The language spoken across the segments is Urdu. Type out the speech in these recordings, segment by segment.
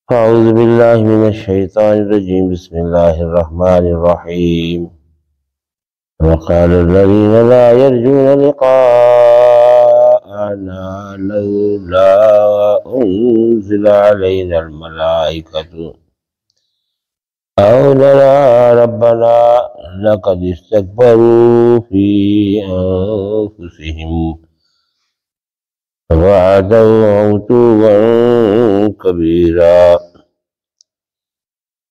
أعوذ بالله من الشيطان الرجيم بسم الله الرحمن الرحيم وقال الذين لا يرجون لقاءنا لولا أنزل علينا الملائكة أو نرى ربنا لقد استكبروا في أنفسهم وعتوا عتوا كبيرا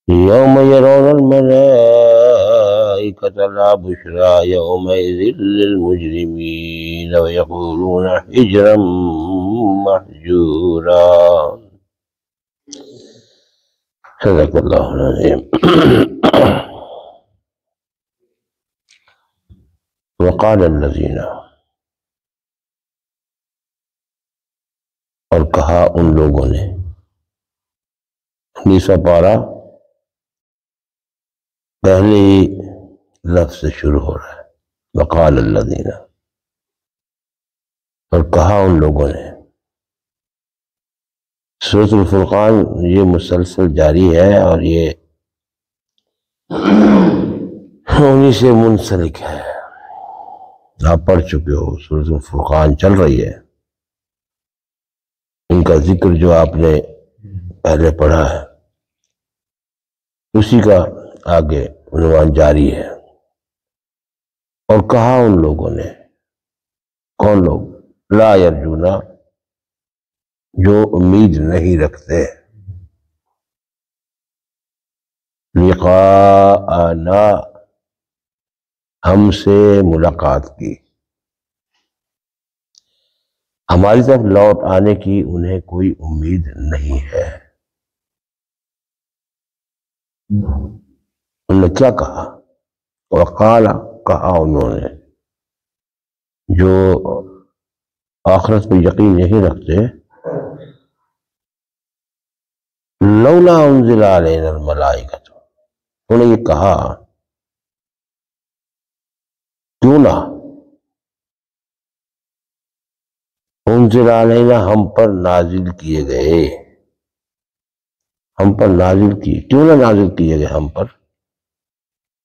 يوم يرون الملائكة لا بشرى يومئذ للمجرمين ويقولون حجرا محجورا صدق اللہ العظیم. وقال الذین، اور کہا ان لوگوں نے. 19واں پارہ پہلے ہی لفظ سے شروع ہو رہا ہے. وقال الذین، اور کہا ان لوگوں نے. سورۃ الفرقان یہ مسلسل جاری ہے اور یہ انہی سے منسلک ہے. آپ پڑھ چکے ہو، سورۃ الفرقان چل رہی ہے. ان کا ذکر جو آپ نے پہلے پڑھا ہے اسی کا آگے عنوان جاری ہے. اور کہا ان لوگوں نے، کون لوگ؟ لا یرجونا، جو امید نہیں رکھتے، لقاءنا، ہم سے ملاقات کی، ہماری طرف لوٹ آنے کی انہیں کوئی امید نہیں ہے. انہوں نے کیا کہا؟ وقال، کہا انہوں نے جو آخرت پہ یقین نہیں رکھتے، لولا انزل علینا الملائکۃ، انہوں نے یہ کہا کیوں نہ انزل علینا، ہم پر نازل کیے گئے، ہم پر نازل کیے، کیوں نہ نازل کیے گئے ہم پر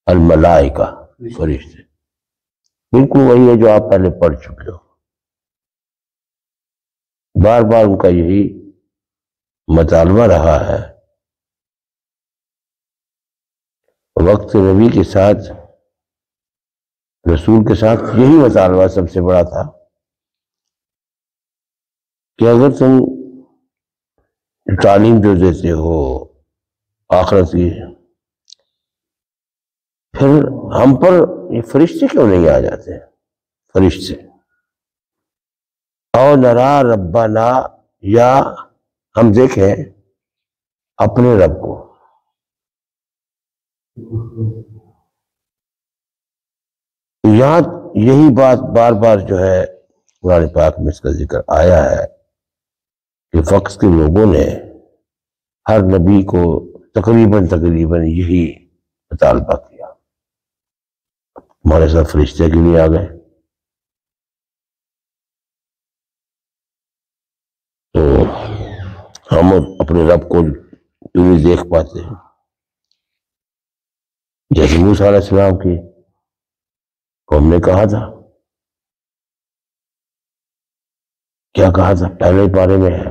الملائکہ، فرشتے. بالکل وہی ہے جو آپ پہلے پڑھ چکے ہو. بار بار ان کا یہی مطالبہ رہا ہے. وقت نبی کے ساتھ، رسول کے ساتھ یہی مطالبہ سب سے بڑا تھا کہ اگر تم تعلیم جو دیتے ہو آخرت کی، پھر ہم پر یہ فرشتے کیوں نہیں آ جاتے؟ فرشتے. او نرا ربنا، یا ہم دیکھیں اپنے رب کو. یہاں یہی بات بار بار جو ہے قرآن پاک میں اس کا ذکر آیا ہے کہ وقت کے لوگوں نے ہر نبی کو تقریباً یہی مطالبہ کیا. ہمارے ساتھ فرشتے کے لیے آ گئے تو ہم اپنے رب کو کیوں نہیں دیکھ پاتے؟ جیسے موسیٰ علیہ السلام کی قوم نے کہا تھا، کیا کہا تھا؟ پہلے پارے میں ہے،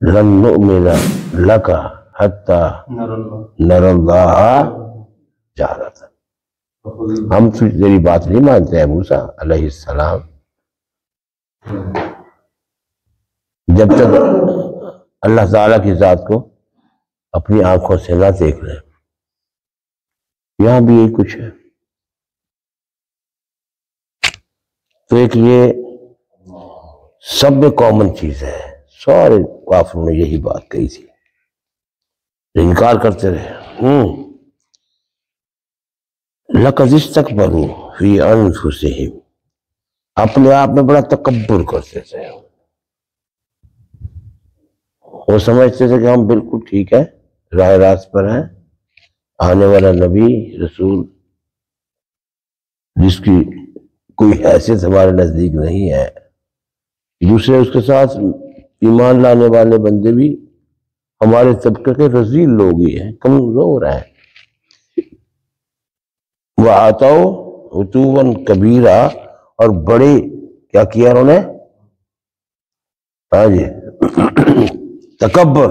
لن نؤمن لک حتی نری اللہ جہرۃ. ہم تیری بات نہیں مانتے ہیں موسیٰ علیہ السلام جب تک اللہ تعالیٰ کی ذات کو اپنی آنکھوں سے نہ دیکھ لیں. یہاں بھی یہی کچھ ہے. تو ایک یہ سب میں کامن چیز ہے، سارے کافروں نے یہی بات کہی تھی، انکار کرتے رہے. لَقَدِ اسْتَكْبَرُوا فِي أَنفُسِهِمْ، اپنے آپ میں بڑا تکبر کرتے تھے. وہ سمجھتے تھے کہ ہم بالکل ٹھیک ہے، راہ راست پر ہیں. آنے والا نبی رسول جس کی کوئی حیثیت ہمارے نزدیک نہیں ہے، دوسرے اس کے ساتھ ایمان لانے والے بندے بھی ہمارے طبقے کے رذیل لوگ ہی ہیں، کمزور ہیں۔ وَآتَوْا عُتُوًّا کبیرہ، اور بڑے کیا کیا انہوں نے؟ ہاں جی تکبر۔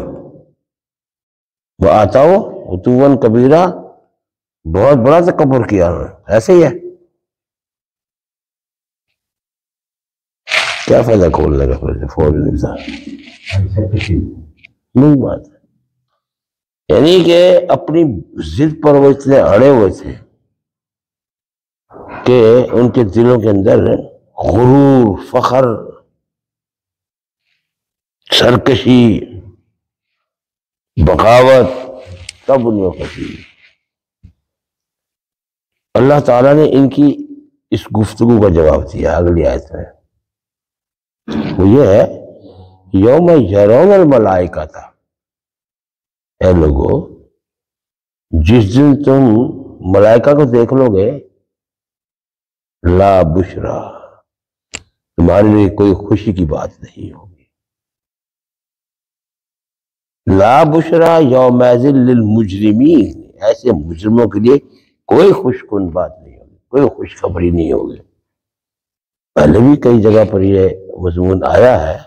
وَآتَوْا عُتُوًّا کبیرہ، بہت بڑا تکبر کیا انہوں نے، ایسے ہی ہے۔ کیا فائدہ کھولنے کا فوج نہیں تھا، نہیں بات ہے۔ یعنی کہ اپنی ضد پر وہ اتنے اڑے ہوئے تھے کہ ان کے دلوں کے اندر غرور، فخر، سرکشی، بغاوت سب ان میں پھنسی۔ اللہ تعالیٰ نے ان کی اس گفتگو کا جواب دیا اگلی آیت میں، وہ یہ ہے یوم یرون الملائکہ تھا، اے لوگو جس دن تم ملائکہ کو دیکھ لو گے، لا بشرا، تمہارے لیے کوئی خوشی کی بات نہیں ہوگی۔ لا بشرا یومئذ للمجرمین، ایسے مجرموں کے لیے کوئی خوش کن بات نہیں ہوگی، کوئی خوشخبری نہیں ہوگی۔ پہلے بھی کئی جگہ پر یہ مضمون آیا ہے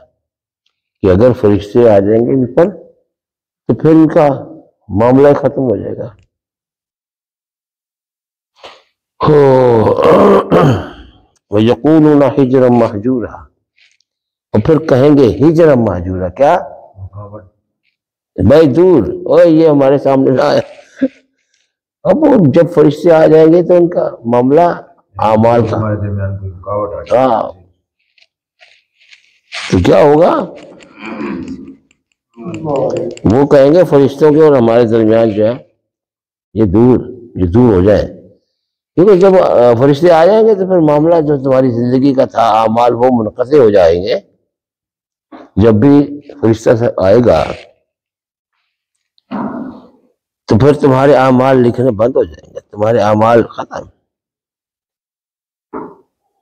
کہ اگر فرشتے آ جائیں گے ان پر تو پھر ان کا معاملہ ختم ہو جائے گا۔ وَيَقُولُونَ حِجْرًا مَحْجُورًا، اور پھر کہیں گے ہجرا مہجورا، کیا بھائی دور، اوہ یہ ہمارے سامنے نہ آیا۔ اب وہ جب فرشتے آ جائیں گے تو ان کا معاملہ اعمال کا، ہاں تو کیا ہوگا؟ وہ کہیں گے فرشتوں کے اور ہمارے درمیان جو ہے یہ دور ہو جائے، کیونکہ جب فرشتے آ جائیں گے تو پھر معاملہ جو تمہاری زندگی کا تھا اعمال وہ منقطع ہو جائیں گے۔ جب بھی فرشتہ آئے گا تو پھر تمہارے اعمال لکھنے بند ہو جائیں گے، تمہارے اعمال ختم۔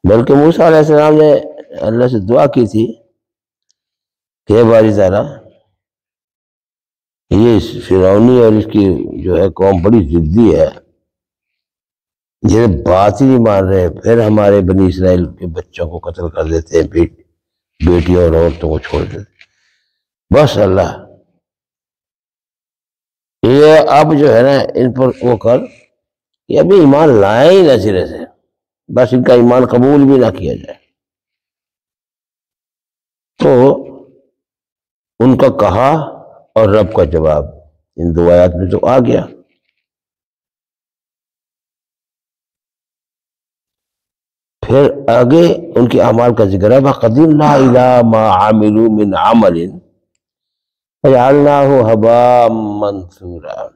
بلکہ موسیٰ علیہ السلام نے اللہ سے دعا کی تھی کہ باری تعالیٰ یہ فرعونی اور اس کی جو ہے قوم بڑی ضدی ہے، یہ بات ہی نہیں مان رہے، پھر ہمارے بنی اسرائیل کے بچوں کو قتل کر دیتے ہیں، بیٹیوں اور عورتوں کو چھوڑ دیتے ہیں۔ بس اللہ یہ اب جو ہے نا ان پر وہ کر کہ ابھی ایمان لائے ہی نہ سرے سے، بس ان کا ایمان قبول بھی نہ کیا جائے۔ تو ان کا کہا اور رب کا جواب ان دو آیات میں تو آ گیا۔ پھر آگے ان کے اعمال کا ذکر ہے، وَقَدِمْنَا إِلَىٰ مَا عَمِلُوا مِنْ عَمَلٍ فَجَعَلْنَاهُ هَبَاءً مَنْثُورًا۔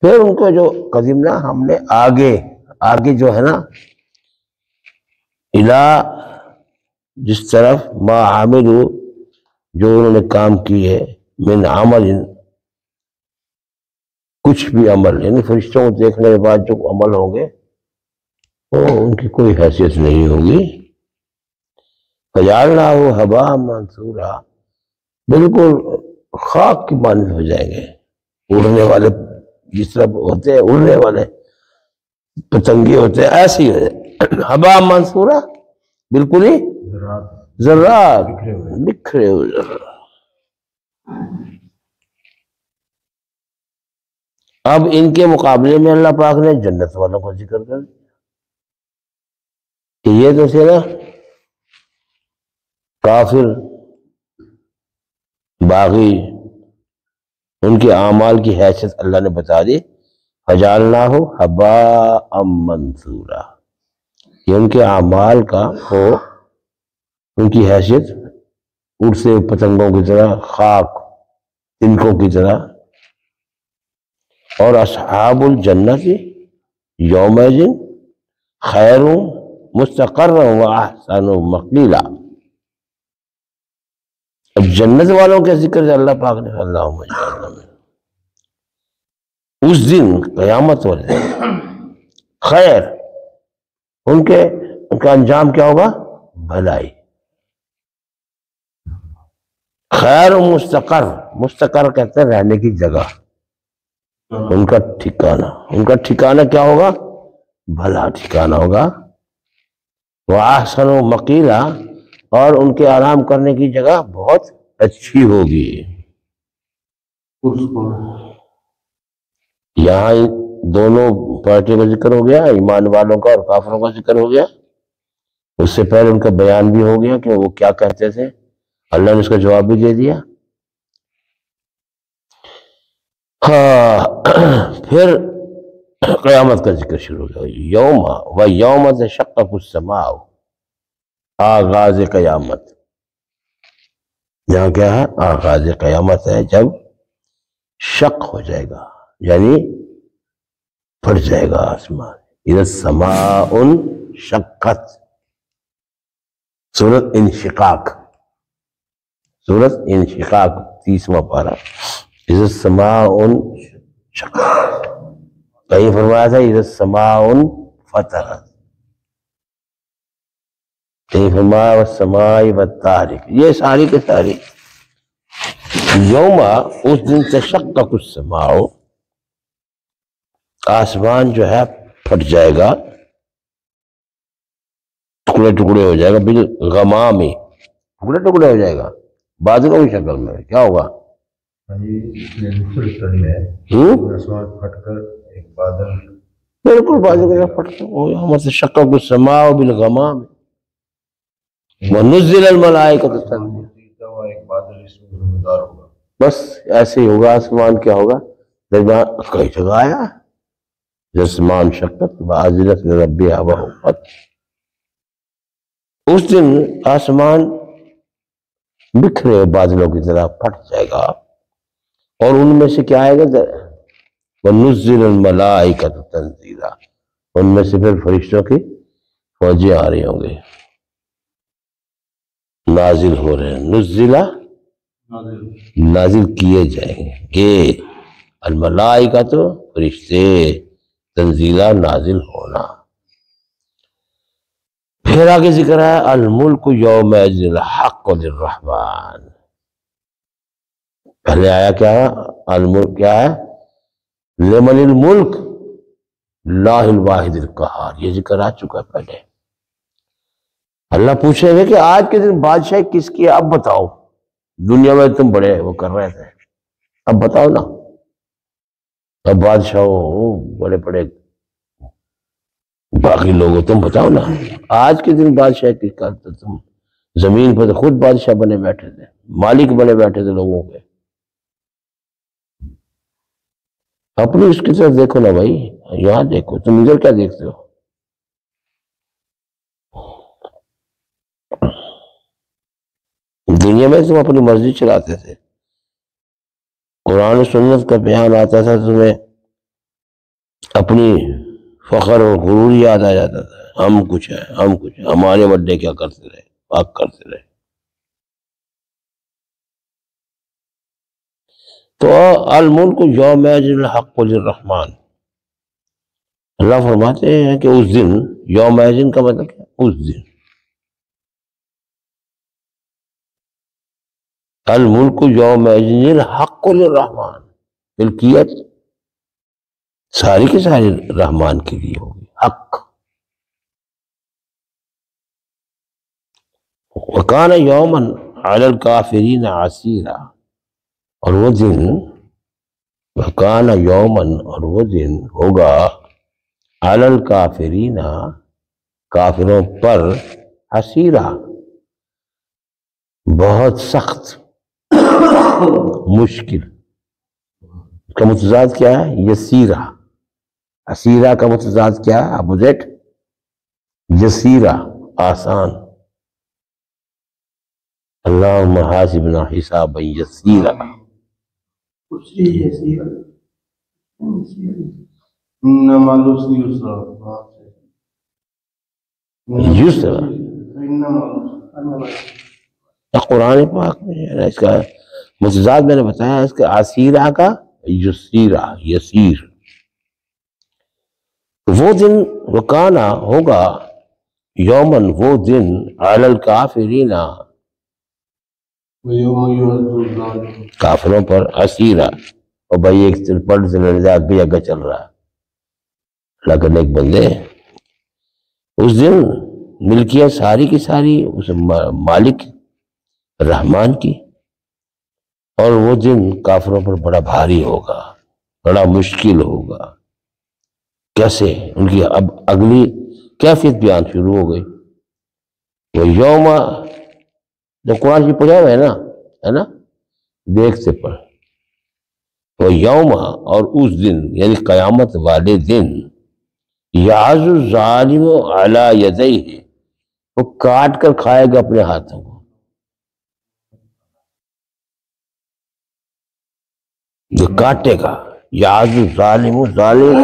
پھر ان کو جو قدمنا ہم نے آگے جو ہے نا الہ جس طرف ما عاملو جو انہوں نے کام کی ہے من عمل، کچھ بھی عمل، یعنی فرشتوں کو دیکھنے کے بعد جو عمل ہوں گے وہ ان کی کوئی حیثیت نہیں ہوگی۔ فَجَعَلْنَاهُ هَبَاءً مَنْثُورًا، بالکل خاک کی مانند ہو جائیں گے، اڑنے والے جس طرح ہوتے ہیں، اڑنے والے پتنگے ہوتے ہیں ایسے ہی ہو جائے، ہباء منصورا، بالکل ہی ذرات بکھرے ہوئے ذرات۔ اب ان کے مقابلے میں اللہ پاک نے جنت والوں کو ذکر کر دیا کہ یہ تو تھے نا کافر باغی، ان کے اعمال کی حیثیت اللہ نے بتا دی، فَجَعَلْنَاهُ هَبَاءً مَنْثُورًا، یہ ان کے اعمال کا ہو ان کی حیثیت اڑتے پتنگوں کی طرح، خاک تنکوں کی طرح۔ اور اصحاب الجنت یومئذ خیر مستقرا واحسن مقیلا، اب جنت والوں کے ذکر سے اللہ پاک نے اللہم اجعلنا منہم، اس دن قیامت والے دن خیر ان کا انجام کیا ہوگا؟ بھلائی، خیر مستقر، مستقر کہتے ہیں رہنے کی جگہ، ان کا ٹھکانہ، ان کا ٹھکانہ کیا ہوگا؟ بھلا ٹھکانہ ہوگا۔ وَأَحْسَنُ مَقِيلًا، اور ان کے آرام کرنے کی جگہ بہت اچھی ہوگی۔ یہاں دونوں پارٹیوں کا ذکر ہو گیا، ایمان والوں کا اور کافروں کا ذکر ہو گیا۔ اس سے پہلے ان کا بیان بھی ہو گیا کہ وہ کیا کہتے تھے، اللہ نے اس کا جواب بھی دے دیا۔ پھر قیامت کا ذکر شروع ہو گیا، یوم وَیَوْمَ تَشَقَّقُ السَّمَاءُ، آغاز قیامت۔ یہاں کیا ہے؟ آغاز قیامت ہے، جب شق ہو جائے گا، یعنی پھٹ جائے گا آسمان۔ اِذَا السَّمَاءُ انشَقَّتْ، سورۃ انشقاق، سورۃ انشقاق 30واں پارہ۔ اِذَا السَّمَاءُ انشَقَّتْ، کہیں فرمایا تھا اِذَا السَّمَاءُ انفطرت، کہیں فرمایا وَالسَّمَاءِ وَالطَّارِقِ۔ یہ ساری کے ساری یوم، اس دن تشقق السماء، آسمان جو ہے پھٹ جائے گا، ٹکڑے ٹکڑے ہو جائے گا، بالغمام، ٹکڑے ٹکڑے ہو جائے گا بادلوں کی شکل میں۔ کیا ہوگا؟ آسمان پھٹ کر ایک بادل، بالکل بادل کا پھٹتا ہو، یوم تشقق السماء بالغمام ونزل الملائکۃ تنزیلا، ایک بادل اس میں گرمدار ہوگا۔ بس ایسے ہی ہوگا۔ آسمان کیا ہوگا؟ کئی جگہ آیا جسمان شقت وازلت لربها وحقت، اس دن آسمان بکھرے بادلوں کی طرح پھٹ جائے گا، اور ان میں سے کیا آئے گا؟ وَنُزِّلَ الْمَلَائِكَةُ تَنزِيلًا، ان میں سے پھر فرشتوں کی فوجیں آ رہی ہوں گے، نازل ہو رہے ہیں۔ نزلہ نازل کیے جائیں گے، الملائکۃ فرشتے، تنزیلہ نازل ہونا۔ پھر آگے ذکر ہے الملک یومئذ الحق للرحمن۔ پہلے آیا کیا ہے؟ الملک کیا ہے؟ لمن الملک اللہ الواحد القہار، یہ ذکر آ چکا ہے پہلے۔ اللہ پوچھیں گے کہ آج کے دن بادشاہی کس کی ہے؟ اب بتاؤ، دنیا میں تم بڑے وہ کر رہے تھے، اب بتاؤ نا۔ اب بادشاہ ہو، بڑے بڑے باقی لوگوں، تم بتاؤ نا آج کے دن بادشاہ کی کرتے، تم زمین پر خود بادشاہ بنے بیٹھے تھے، مالک بنے بیٹھے تھے لوگوں کے۔ اپنی اس کی طرف دیکھو نا بھائی، یہاں دیکھو، تم ادھر کیا دیکھتے ہو؟ دنیا میں تم اپنی مرضی چلاتے تھے، قرآن و سنت کا بیان آتا تھا، تمہیں اپنی فخر اور غرور یاد آ جاتا تھا، ہم کچھ ہیں، ہم کچھ ہیں، ہمارے بڑے کیا کرتے رہے، پاک کرتے رہے۔ تو الملک یومئذ الحق للرحمن، اللہ فرماتے ہیں کہ اس دن، یومئذ کا مطلب کیا؟ اس دن، الملک یومئذ الحق للرحمن، ملکیت ساری کی ساری رحمان کے لیے ہوگی، حق۔ وکان یوما علی الکافرین عسیرا، اور وہ دن، وکان یومن، اور وہ دن ہوگا، علی الکافرین، کافروں پر، عسیرا، بہت سخت، مشکل۔ اس کا متضاد کیا ہے؟ یسیرہ۔ عسیرہ کا متضاد کیا ہے؟ اپوزٹ، یسیرہ، آسان۔ اللہم حاسبنا حسابا یسیرا، یسرا۔ قرآن پاک میں ہے اس کا متضاد، میں نے بتایا اس کا عسیرہ کا یسیرہ، یسیر۔ وہ دن، وکانا ہوگا، یومن وہ دن، علی الکافرین کافروں پر اسیرا، اور بھائی ایک پلٹ سے لڑ جا بھی آگے چل رہا ہے اللہ کرنے ایک بندے، اس دن ملکیت ساری کی ساری اس مالک رحمان کی، اور وہ دن کافروں پر بڑا بھاری ہوگا، بڑا مشکل ہوگا۔ کیسے؟ ان کی اب اگلی کیفیت بیان شروع ہو گئی۔ وہ یوم، جب قرآن کی پڑھا ہوا ہے نا دیکھتے پڑھ، وہ یوم، اور اس دن یعنی قیامت والے دن، یعض الظالم علی یدیہ، وہ کاٹ کر کھائے گا اپنے ہاتھوں کو، جو کاٹے گا، یعض الظالم، ظالم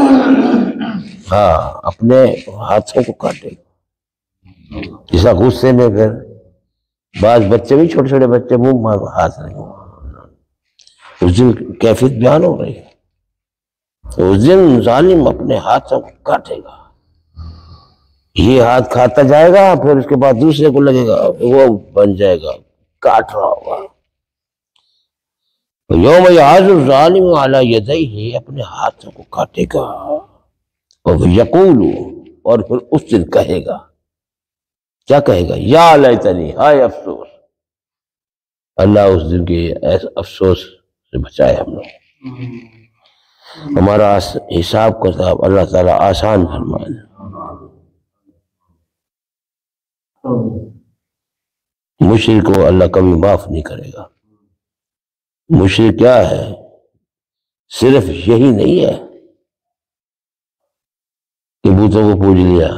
ہاں اپنے ہاتھوں کو کاٹے گا، جیسا غصے میں پھر بعض بچے بھی چھوٹے چھوٹے بچے منہ مار ہاتھ نہیں، اس دن کیفیت بیان ہو رہی ہے، اس دن ظالم اپنے ہاتھوں کو کاٹے گا، یہ ہاتھ کھاتا جائے گا، پھر اس کے بعد دوسرے کو لگے گا، وہ بن جائے گا، کاٹ رہا ہوگا۔ یوم یعض الظالم علی یدیہ، اپنے ہاتھوں کو کاٹے گا، اور یقول، اور پھر اس دن کہے گا، کیا کہے گا؟ یا لیتنی، ہائے افسوس، اللہ اس دن کے افسوس سے بچائے ہم لوگ، ہمارا حساب کتاب اللہ تعالیٰ آسان فرمائے۔ مشرک کو اللہ کبھی معاف نہیں کرے گا۔ مشرک کیا ہے؟ صرف یہی نہیں ہے کہ بتوں کو پوج لیا،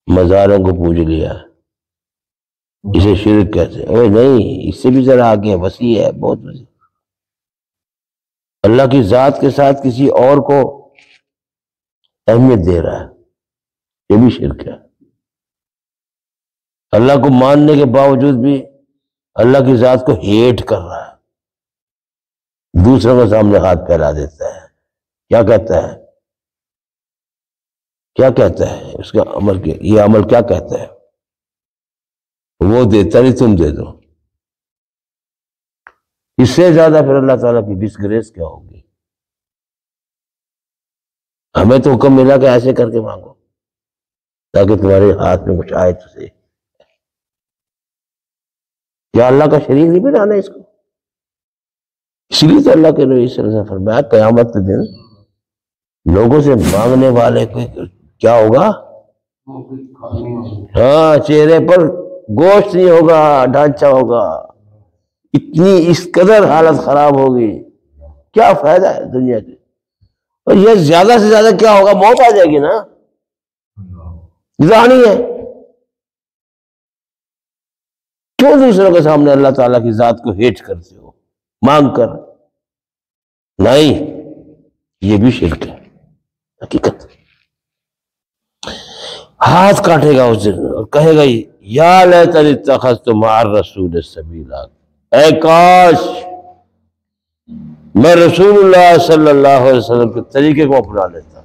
مزاروں کو پوج لیا، اسے شرک کہتے ہیں، اوے نہیں، اس سے بھی ذرا آگے وسیع ہے، بہت وسیع، اللہ کی ذات کے ساتھ کسی اور کو اہمیت دے رہا ہے، یہ بھی شرک ہے۔ اللہ کو ماننے کے باوجود بھی اللہ کی ذات کو ہیٹ کر رہا ہے، دوسروں کے سامنے ہاتھ پھیلا دیتا ہے، کیا کہتا ہے؟ کیا کہتا ہے اس کا عمل؟ یہ عمل کیا کہتا ہے؟ وہ دیتا نہیں، تم دے دو۔ اس سے زیادہ پھر اللہ تعالیٰ کی ڈسگریس کیا ہوگی؟ ہمیں تو حکم ملا کہ ایسے کر کے مانگو تاکہ تمہارے ہاتھ میں کچھ آئے تو صحیح۔ کیا اللہ کا شریک نہیں بنانا اس کو؟ اس لیے تو اللہ کے نبی صلی اللہ علیہ وسلم فرمایا قیامت کے دن لوگوں سے مانگنے والے کو کیا ہوگا؟ ہاں، چہرے پر گوشت نہیں ہوگا، ڈھانچہ ہوگا، اتنی اس قدر حالت خراب ہوگی، کیا فائدہ ہے دنیا کے؟ اور یہ زیادہ سے زیادہ کیا ہوگا؟ موت آ جائے گی نا، ظاہر ہے۔ کیوں دوسروں کے سامنے اللہ تعالیٰ کی ذات کو ہیٹ کرتے ہو مانگ کر؟ نہیں، یہ بھی شرک ہے حقیقت۔ ہاتھ کاٹے گا اس دن اور کہے گا یا لیتنی اتخذت مع الرسول سبیلا، اے کاش میں رسول اللہ صلی اللہ علیہ وسلم کے طریقے کو اپنا لیتا،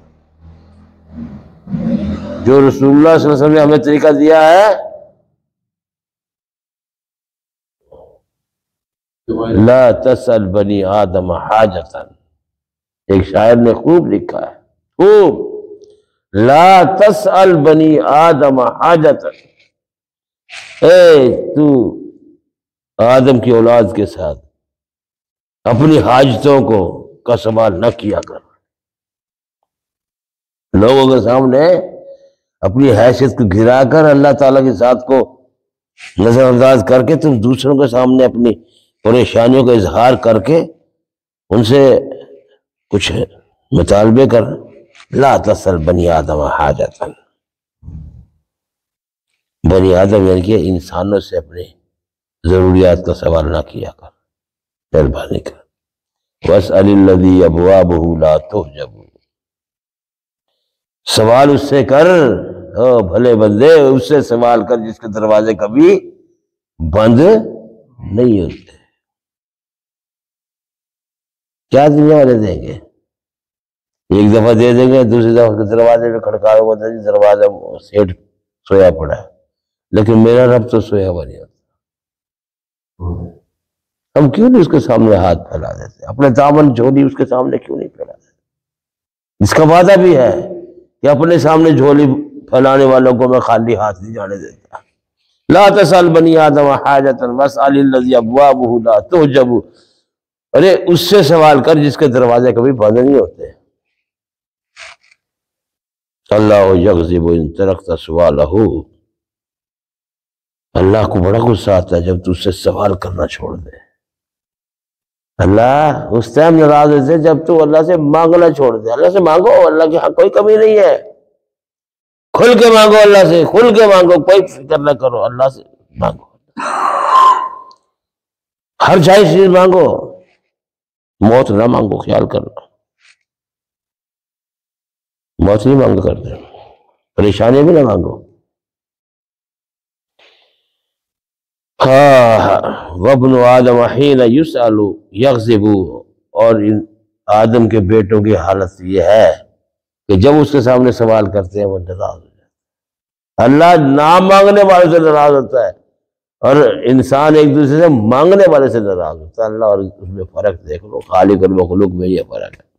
جو رسول اللہ صلی اللہ علیہ وسلم نے ہمیں طریقہ دیا ہے۔ لا تسأل بنی آدم حاجتا، ایک شاعر نے خوب لکھا ہے، خوب، لا تسأل بنی آدم حاجتا، اے تو آدم کی اولاد کے ساتھ اپنی حاجتوں کا سوال نہ کیا کر، لوگوں کے سامنے اپنی حیثیت کو گرا کر اللہ تعالیٰ کی ذات کو نظر انداز کر کے تم دوسروں کے سامنے اپنی پریشانیوں کا اظہار کر کے ان سے کچھ مطالبے کر۔ لا تسأل بنی آدم حاجتا، بنی آدم یعنی کہ انسانوں سے اپنے ضروریات کا سوال نہ کیا کر، مہربانی کر۔ واسأل الذی ابوابہ لا تحجب، سوال اس سے کر، بھلے بندے اس سے سوال کر جس کے دروازے کبھی بند نہیں ہوتے۔ کیا دنیا والے دیں گے؟ ایک دفعہ دے دیں گے، دوسری دفعہ دروازے پہ کھڑکا ہوتا ہے، دروازہ سیٹ سویا پڑا ہے، لیکن میرا رب تو سویا ہوا نہیں ہوتا۔ ہم کیوں نہیں اس کے سامنے ہاتھ پھیلا دیتے؟ اپنے دامن جھولی اس کے سامنے کیوں نہیں پھیلا دیتے؟ اس کا وعدہ بھی ہے کہ اپنے سامنے جھولی پھیلانے والوں کو میں خالی ہاتھ نہیں جانے دیتا۔ لا تسأل بنی آدم حاجۃ واسأل الذی ابوابہ لا تحجب، ارے اس سے سوال کر جس کے دروازے کبھی بند نہیں ہوتے۔ اللہ یغضب ان ترکت سوالہ، اللہ کو بڑا غصہ آتا ہے جب تو اس سے سوال کرنا چھوڑ دے۔ اللہ اس ٹائم ناراض ہوتے جب تو اللہ سے مانگنا چھوڑ دے۔ اللہ سے مانگو، اللہ کے ہاں کوئی کمی نہیں ہے، کھل کے مانگو، اللہ سے کھل کے مانگو، کوئی فکر نہ کرو، اللہ سے مانگو، ہر جائز چیز مانگو، موت نہ مانگو، خیال کرنا، موت نہیں مانگو کرتے، پریشانی بھی نہ مانگو۔ وابن آدم حین یسأل یغضب، اور ان آدم کے بیٹوں کی حالت یہ ہے کہ جب اس کے سامنے سوال کرتے ہیں وہ ناراض ہو جاتے ہیں۔ اللہ نام مانگنے والے سے ناراض ہوتا ہے اور انسان ایک دوسرے سے مانگنے والے سے ناراض ہوتا ہے۔ اللہ اور اس میں فرق دیکھ لو، خالق اور مخلوق میں یہ فرق ہے۔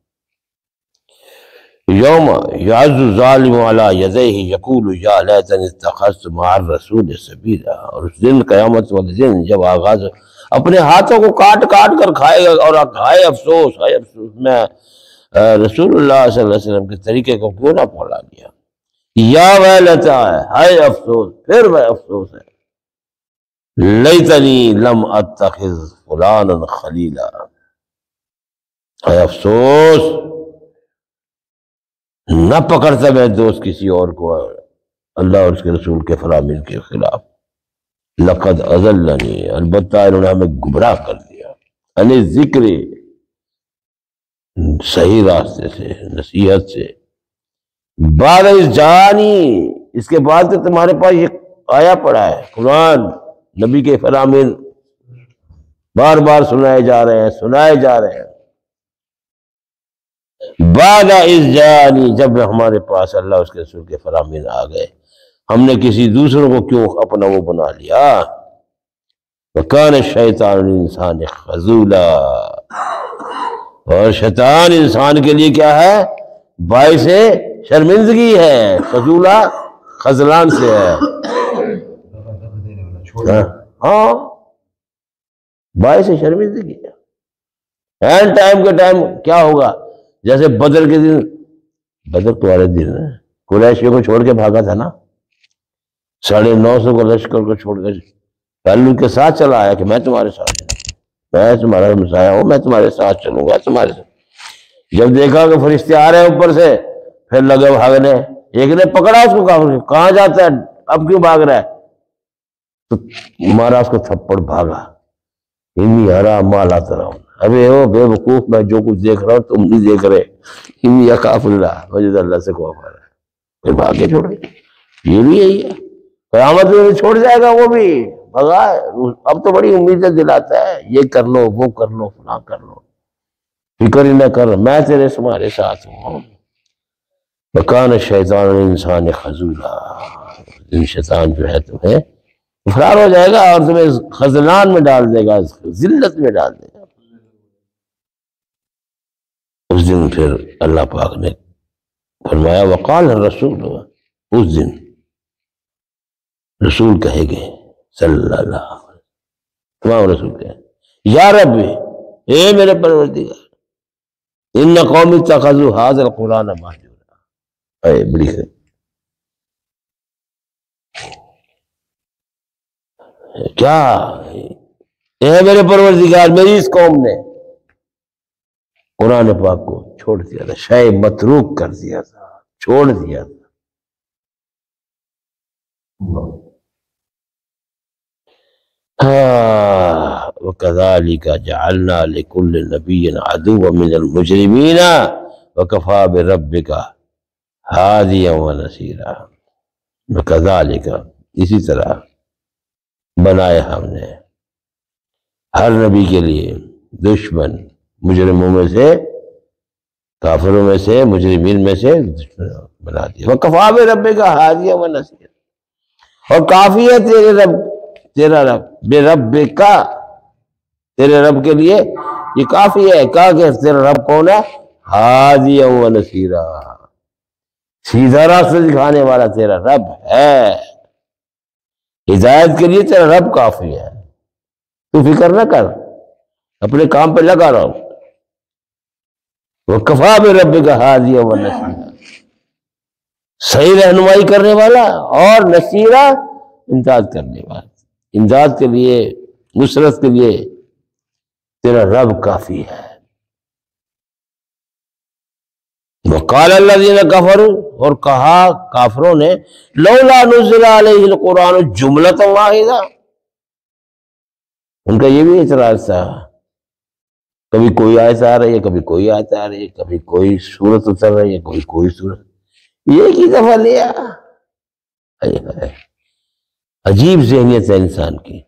یوم یعض الظالم علی یدیہ یقول یا لیتنی اتخذت مع الرسول سبیلا، اور اس دن قیامت والے دن جب آغاز اپنے ہاتھوں کو کاٹ کاٹ کر کھائے گا اور ہائے افسوس، ہائے افسوس میں رسول اللہ صلی اللہ علیہ وسلم کے طریقے کو کیوں نہ پڑھا گیا، یا ویلتا ہے، ہائے افسوس، پھر وہ افسوس ہے، لیتنی لم اتخذ فلانا خلیلا، ہائے افسوس نہ پکڑتا میں دوست کسی اور کو اللہ اور اس کے رسول کے فرامین کے خلاف۔ لقد اضلنی، البتہ انہوں نے ہمیں گمراہ کر دیا، عن ذکر، صحیح راستے سے، نصیحت سے، بعد از جانی، اس کے بعد کہ تمہارے پاس یہ آیا پڑا ہے قرآن، نبی کے فرامین بار بار سنائے جا رہے ہیں، بعد از جانی، جب ہمارے پاس اللہ اس کے رسول کے فرامین آ گئے، ہم نے کسی دوسروں کو کیوں اپنا وہ بنا لیا۔ وَكَانَ الشَّيْطَانُ لِلْإِنسَانِ خَذُولًا، اور شیطان انسان کے لیے کیا ہے؟ باعث شرمندگی ہے، خذولا خذلان سے ہے، ہاں باعث شرمندگی ہے۔ اینڈ ٹائم کے ٹائم کیا ہوگا؟ جیسے بدر کے دن، بدر تمہارے دن ہے، قریشیوں کو چھوڑ کے بھاگا تھا نا، 950 کو لشکر کو چھوڑ کے پہلو کے ساتھ چلا آیا کہ میں تمہارے ساتھ ہوں، میں تمہارا مسایہ ہوں، میں تمہارے ساتھ چلوں گا، تمہارے ساتھ۔ جب دیکھا کہ فرشتے آ رہے ہیں اوپر سے، پھر لگے بھاگنے، ایک نے پکڑا اس کو، کہاں جاتا ہے، اب کیوں بھاگ رہا ہے؟ تو مارا اس کو تھپڑ، بھاگا۔ انی ارا ما لا ترون، ابے او بے وقوف، میں جو کچھ دیکھ رہا ہوں تم نہیں دیکھ رہے، انی اخاف اللہ، مجھے اللہ سے خوف آ رہا ہے، پھر بھاگ کے چھوڑ گئے۔ یہ بھی یہی ہے، قیامت میں چھوڑ جائے گا وہ بھی، بھگا، اب تو بڑی امیدیں دلاتا ہے، یہ کر لو، وہ کر لو، فلاں کر لو، فکر ہی نہ کر، میں تیرے تمہارے ساتھ ہوں۔ وَكَانَ الشَّيْطَانُ لِلْإِنسَانِ خَذُولًا، شیطان جو ہے تمہیں فرار ہو جائے گا اور تمہیں خذلان میں ڈال دے گا، ذلت میں ڈال دے گا۔ اس دن پھر اللہ پاک نے فرمایا وقال الرسول، اس دن رسول کہے گے صلی اللہ علیہ وسلم، تمام رسول کہے یا رب، اے میرے پروردگار، ان قوم اتخذوا هذا القرآن مہجورا، اے بڑی ہے کیا، اے میرے پروردگار، میری اس قوم نے قرآن پاک کو چھوڑ دیا تھا، شے متروک کر دیا تھا، چھوڑ دیا تھا۔ وَكَذَلِكَ جَعَلْنَا لِكُلِّ نَبِيٍّ عَدُوًّا مِّنَ الْمُجْرِمِينَ وَكَفَىٰ بِرَبِّكَ هَادِيًا وَنَصِيرًا۔ وَكَذَلِكَ، اسی طرح بنایا ہم نے ہر نبی کے لیے دشمن، مجرموں میں سے، کافروں میں سے، مجرمین میں سے دشمن بنا دیا۔ وَكَفَىٰ بِرَبِّكَ هَادِيًا وَنَصِيرًا، اور کافی ہے تیرے رب، تیرا رب، بے رب کا، تیرے رب کے لیے یہ کافی ہے. کہا کہ تیرا رب کون ہے؟ ہادیا و نصیرا، سیدھا راستہ دکھانے والا تیرا رب ہے. ہدایت کے لیے تیرا رب کافی ہے. تو فکر نہ کر، اپنے کام پہ لگا رہو. وَكَفَىٰ بِرَبِّكَ هَادِيًا وَنَصِيرًا، صحیح رہنمائی کرنے والا اور نصیرہ، امداد کرنے والا. امداد کے لیے، نصرت کے لیے تیرا رب کافی ہے. وَقَالَ الَّذِينَ كَفَرُوا، اور کہا کافروں نے، لَوْلَا نُزِّلَ عَلَيْهِ الْقُرْآنُ جُمْلَةً وَاحِدَةً. ان کا یہ بھی اعتراض تھا، کبھی کوئی آیت آ رہی ہے، کبھی کوئی آیت آ رہی ہے، کبھی کوئی سورت اتر رہی ہے، کوئی سورت، ایک ہی دفعہ لیا. عجیب ذہنیت ہے انسان کی.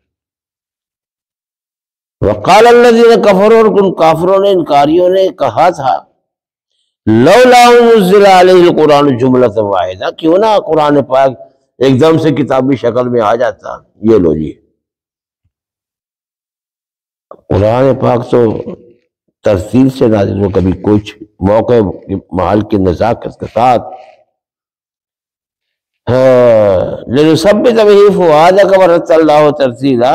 وقال الذین کفروا، اور ان کافروں نے، انکاریوں نے کہا تھا، لولا نزل علیہ القرآن جملۃ واحدہ، کیوں نہ قرآن پاک ایک دم سے کتابی شکل میں آ جاتا. یہ لو جی، قرآن پاک تو ترتیب سے نازل ہو، کبھی کچھ موقع محل کی نزاکت کے ساتھ. لِنُثَبِّتَ بِهِ فُؤَادَكَ وَرَتَّلْنَاهُ تَرْتِيلًا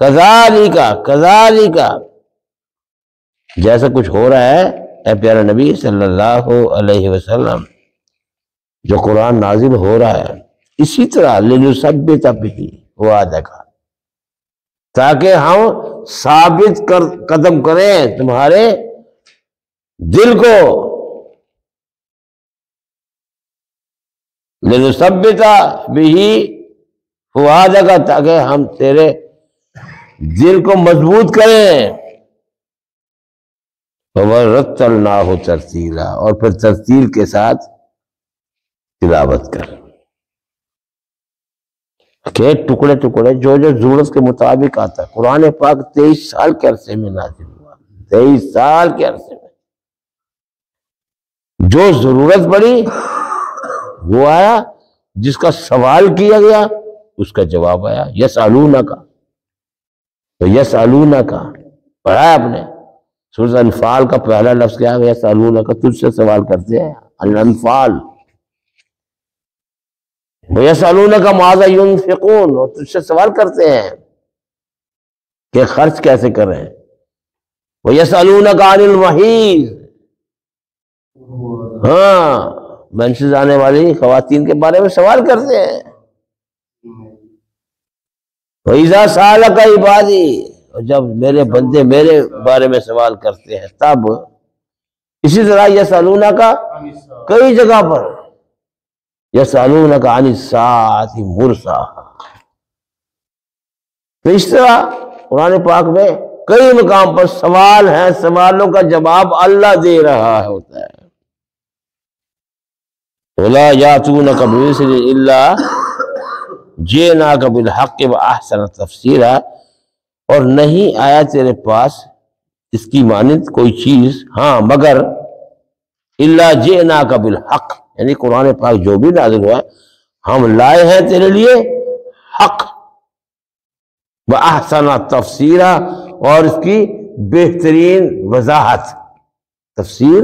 کذالک، جیسا کچھ ہو رہا ہے اے پیارا نبی صلی اللہ علیہ وسلم، جو قرآن نازل ہو رہا ہے اسی طرح لِنُثَبِّتَ بِهِ فُؤَادَكَ، تاکہ ہم ثابت قدم کریں تمہارے دل کو. لِنُثَبِّتَ بِهِ فُؤَادَكَ، تاکہ ہم تیرے دل کو مضبوط کریں. وَرَتَّلْنَاهُ تَرْتِيلًا، اور پھر ترتیل کے ساتھ تلاوت کر کہ ٹکڑے ٹکڑے جو ضرورت کے مطابق آتا ہے. قرآن پاک 23 سال کے عرصے میں نازل ہوا، 23 سال کے عرصے میں جو ضرورت پڑی وہ آیا، جس کا سوال کیا گیا اس کا جواب آیا. یسألونک، تو یسألونک پڑھا ہے آپ نے سورۃ انفال کا پہلا لفظ کیا ہے؟ یسألونک، تجھ سے سوال کرتے ہیں. الانفال. وَيَسْأَلُونَكَ مَاذَا يُنْفِقُونَ، اور تجھ سے سوال کرتے ہیں کہ خرچ کیسے کریں. وَيَسْأَلُونَكَ عَنِ الْمَحِيضِ، ہاں منسز آنے والی خواتین کے بارے میں سوال کرتے ہیں. وَإِذَا سَأَلَكَ عِبَادِي، اور جب میرے بندے میرے بارے میں سوال کرتے ہیں تب. اسی طرح یسألونک کئی جگہ پر، یسألونک عن الساعۃ مرساها، تو اس طرح قرآن پاک میں کئی مقام پر سوال ہیں، سوالوں کا جواب اللہ دے رہا ہوتا ہے. وَلَا يَأْتُونَكَ بِمِثْلٍ إِلَّا جِئْنَاكَ بِالْحَقِّ وَأَحْسَنَ تَفْسِيرًا، اور نہیں آیا تیرے پاس اس کی مانند کوئی چیز، ہاں مگر إِلَّا جِئْنَاكَ بِالْحَقِّ، یعنی قرآن پاک جو بھی نازل ہوا ہم لائے ہیں تیرے لیے حق. وَأَحْسَنَ تَفْسِيرًا، اور اس کی بہترین وضاحت، تفسیر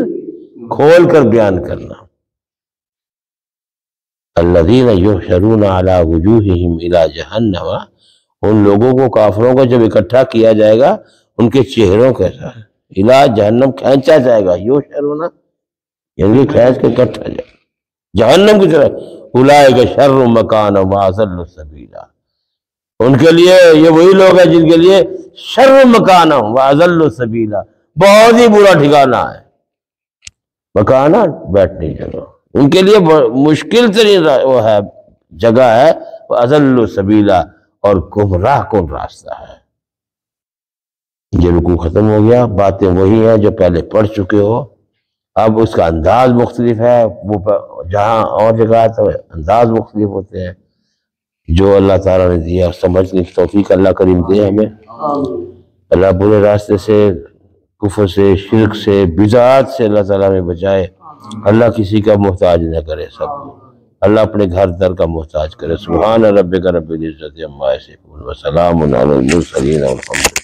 کھول کر بیان کرنا. الَّذِينَ يُحْشَرُونَ عَلَى وُجُوهِهِمْ إِلَى جَهَنَّمَ، ان لوگوں کو، کافروں کو جب اکٹھا کیا جائے گا ان کے چہروں کے ساتھ، الى جہنم کھینچا جائے گا. یحشرون یعنی کھینچ کے اکٹھا جائے جہنم کی طرف. اولئک شر مکانا واضل سبیلا، ان کے لیے یہ وہی لوگ ہیں جن کے لیے شر مکانا واضل سبیلا، بہت ہی برا ٹھکانہ ہے. مکانا بیٹھنے جگہ، ان کے لیے مشکل ترین وہ ہے جگہ ہے. واضل سبیلا، اور گمراہ کن راستہ ہے. یہ رکوع ختم ہو گیا. باتیں وہی ہیں جو پہلے پڑھ چکے ہو، اب اس کا انداز مختلف ہے. وہ جہاں اور جگہ تو انداز مختلف ہوتے ہیں. جو اللہ تعالیٰ نے دیا سمجھنے کی توفیق اللہ کریم دے ہمیں. اللہ برے راستے سے، کفر سے، شرک سے، بدعات سے اللہ تعالیٰ میں بچائے. اللہ کسی کا محتاج نہ کرے، سب اللہ اپنے گھر در کا محتاج کرے. سبحان ربک رب العزت عما یصفون وسلام علی المرسلین والحمد للہ.